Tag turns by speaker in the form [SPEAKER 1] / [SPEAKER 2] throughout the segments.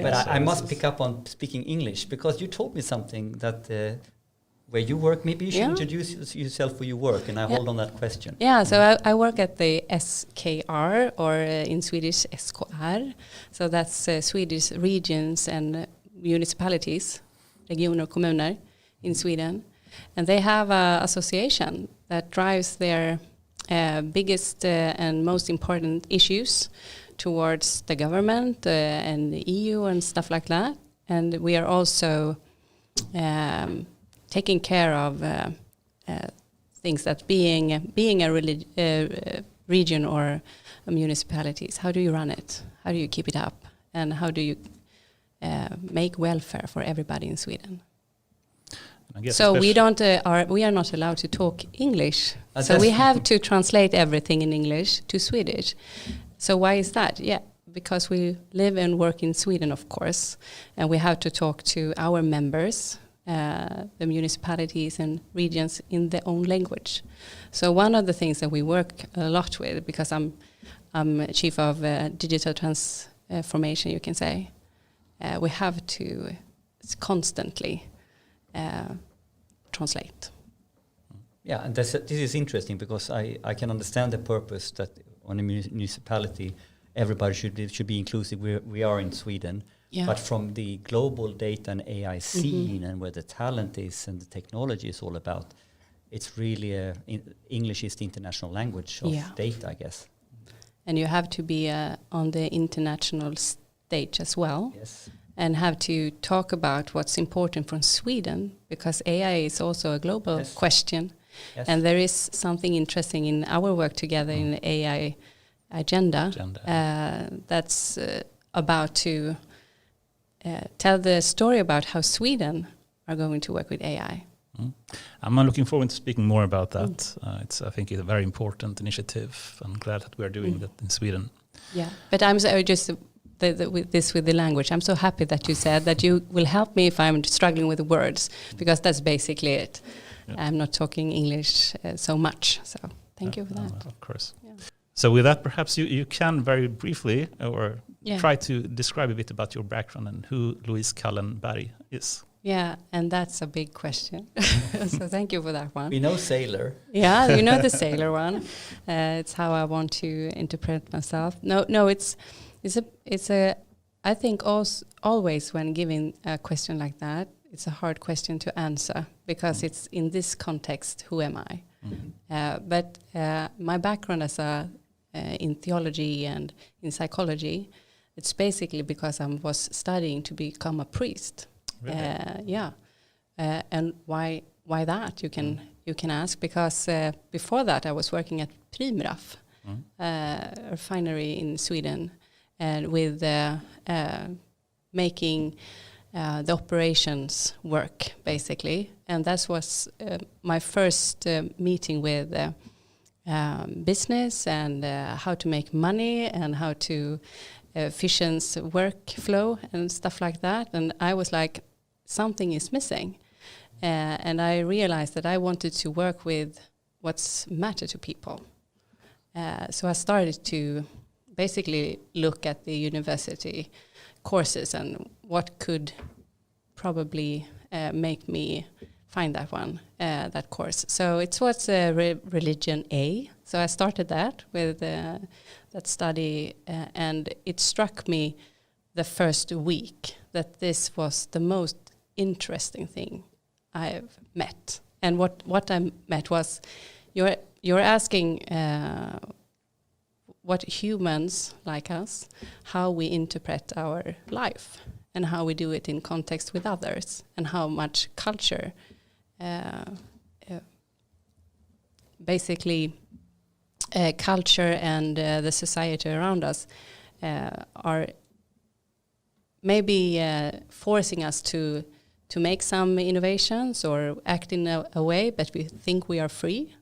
[SPEAKER 1] But I must pick up on speaking English, because you told me something that where you work, maybe you should introduce yourself where you work, and I hold on that question.
[SPEAKER 2] Yeah, so I work at the SKR, or in Swedish SKR. So that's Swedish regions and municipalities, regioner och kommuner in Sweden. And they have an association that drives their biggest and most important issues towards the government and the EU and stuff like that. And we are also taking care of things that being a region or a municipalities. How do you run it? How do you keep it up? And how do you make welfare for everybody in Sweden? So we are not allowed to talk English. So we have to translate everything in English to Swedish. So why is that? Yeah, because we live and work in Sweden, of course, and we have to talk to our members, the municipalities and regions, in their own language. So one of the things that we work a lot with, because I'm chief of digital transformation, you can say, we have to constantly translate.
[SPEAKER 1] Yeah, and this is interesting, because I can understand the purpose that on a municipality everybody should be inclusive. We are in Sweden, but from the global data and AI scene and where the talent is and the technology is all about, it's really English is the international language of data, I guess.
[SPEAKER 2] And you have to be on the international stage as well.
[SPEAKER 1] Yes.
[SPEAKER 2] And have to talk about what's important from Sweden, because AI is also a global question. Yes. And there is something interesting in our work together in the AI agenda. That's about to tell the story about how Sweden are going to work with AI.
[SPEAKER 3] I'm looking forward to speaking more about that. I think it's a very important initiative. I'm glad that we are doing that in Sweden.
[SPEAKER 2] Yeah, but I'm just... with the language, I'm so happy that you said that you will help me if I'm struggling with the words, because that's basically it. Yeah. I'm not talking English so much, so thank you for that.
[SPEAKER 3] Of course. Yeah. So with that, perhaps you can very briefly try to describe a bit about your background and who Louise Callenberg is.
[SPEAKER 2] Yeah, and that's a big question. So thank you for that one.
[SPEAKER 1] We know sailor.
[SPEAKER 2] Yeah, you know the sailor one. It's how I want to interpret myself. No, it's I think always when giving a question like that, it's a hard question to answer, because it's in this context, who am I? But my background as in theology and in psychology, it's basically because I was studying to become a priest. Really? And why that? You can ask, because before that I was working at Primraf, a refinery in Sweden, and with making the operations work, basically. And that was my first meeting with business and how to make money and how to efficient workflow and stuff like that. And I was like, something is missing. And I realized that I wanted to work with what's matter to people. So I started to basically look at the university courses and what could probably make me find that course. So it was religion A. So I started that with that study, and it struck me the first week that this was the most interesting thing I've met. And what I met was you're asking what humans like us, how we interpret our life and how we do it in context with others, and how much culture basically culture and the society around us are maybe forcing us to make some innovations or act in a way, but we think we are free.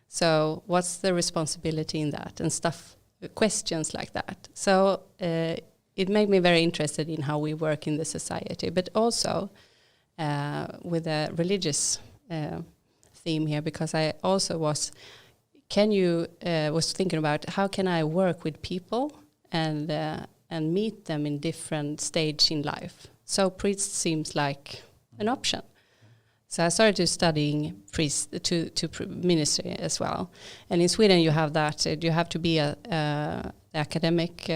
[SPEAKER 2] So what's the responsibility in that, and stuff, questions like that. So it made me very interested in how we work in the society, but also with a religious theme here, because I also was thinking about how can I work with people and and meet them in different stage in life. So priest seems like an option. So I started to studying ministry as well. And in Sweden you have that. You have to be a academic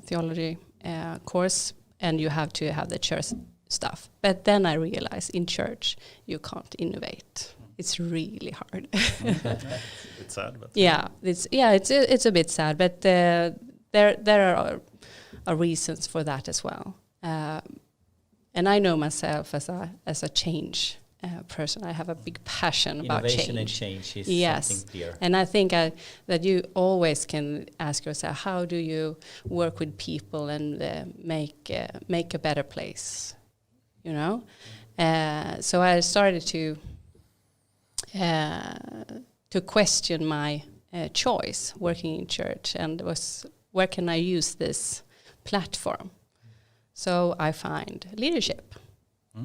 [SPEAKER 2] theology course, and you have to have the church stuff. But then I realized in church you can't innovate. It's really hard.
[SPEAKER 3] It's sad, but
[SPEAKER 2] it's a bit sad. But there are reasons for that as well. And I know myself as a change person. I have a big passion about change.
[SPEAKER 1] Innovation and change is something dear.
[SPEAKER 2] And I think that you always can ask yourself, how do you work with people and make a better place? You know. So I started to question my choice working in church, and where can I use this platform? So I find leadership.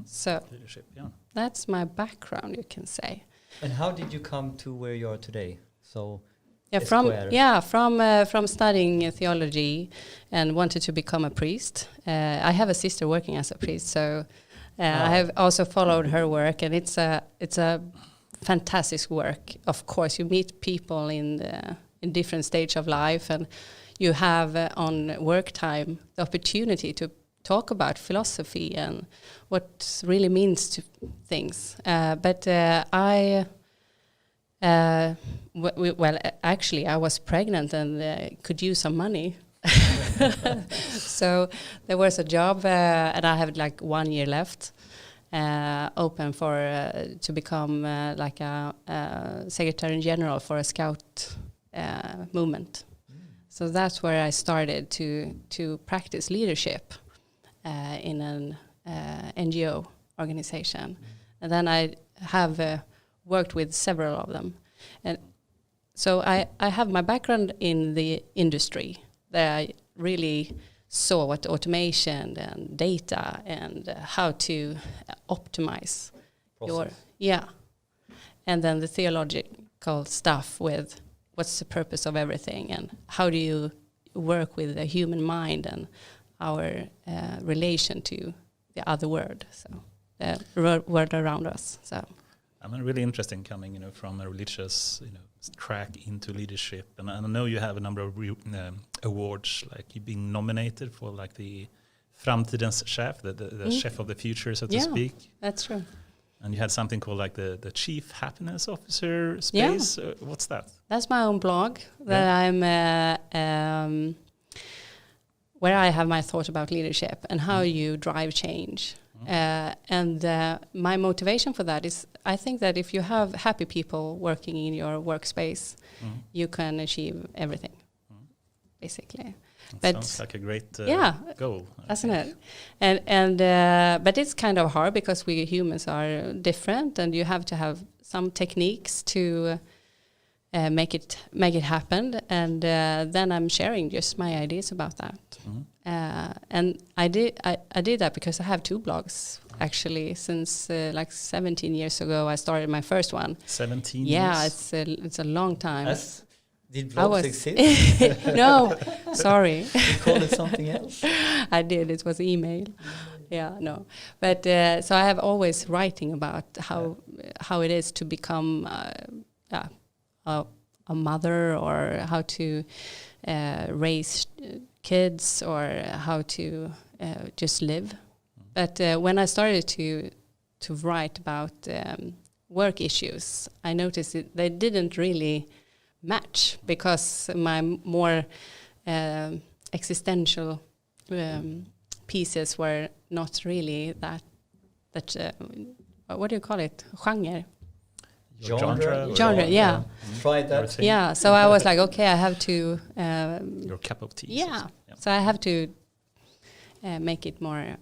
[SPEAKER 2] So
[SPEAKER 3] leadership, yeah.
[SPEAKER 2] That's my background, you can say.
[SPEAKER 1] And how did you come to where you are today? So
[SPEAKER 2] from studying theology and wanted to become a priest. I have a sister working as a priest, so I have also followed her work, and it's a fantastic work. Of course, you meet people in different stage of life, and you have on work time the opportunity to talk about philosophy and what really means to things. Actually, I was pregnant and could use some money. So there was a job, and I had like 1 year left, open for to become like a secretary general for a scout movement. So that's where I started to practice leadership in an NGO organization. And then I have worked with several of them. And so I have my background in the industry, that I really saw what automation and data and how to optimize and then the theological stuff with what's the purpose of everything and how do you work with the human mind and our relation to the other world, so the world around us. So
[SPEAKER 3] really interesting coming, from a religious, track into leadership, and I know you have a number of awards, like you being nominated for like the Framtidens chef, the chef of the future, so to speak.
[SPEAKER 2] That's true.
[SPEAKER 3] And you had something called like the Chief Happiness Officer space. Yeah. What's that?
[SPEAKER 2] That's my own blog that I'm where I have my thought about leadership and how you drive change. And my motivation for that is I think that if you have happy people working in your workspace, you can achieve everything, basically.
[SPEAKER 3] That sounds like a great goal.
[SPEAKER 2] Doesn't it? And but it's kind of hard because we humans are different, and you have to have some techniques to make it happen. And then I'm sharing just my ideas about that. And I did that because I have 2 blogs actually since like 17 years ago. I started my first one.
[SPEAKER 3] 17 years.
[SPEAKER 2] Yeah, it's a long time.
[SPEAKER 1] Did blogs exist?
[SPEAKER 2] No, sorry.
[SPEAKER 1] You called it something else?
[SPEAKER 2] I did. It was email. Yeah, no. But so I have always writing about how it is to become a mother, or how to raise kids, or how to just live. But when I started to write about work issues, I noticed they didn't really match, because my more existential pieces were not really that what do you call it, genre? Genre, yeah.
[SPEAKER 1] Try that.
[SPEAKER 2] Yeah, so I was like, okay, I have to
[SPEAKER 3] your cup of tea.
[SPEAKER 2] Yeah, so I have to make it more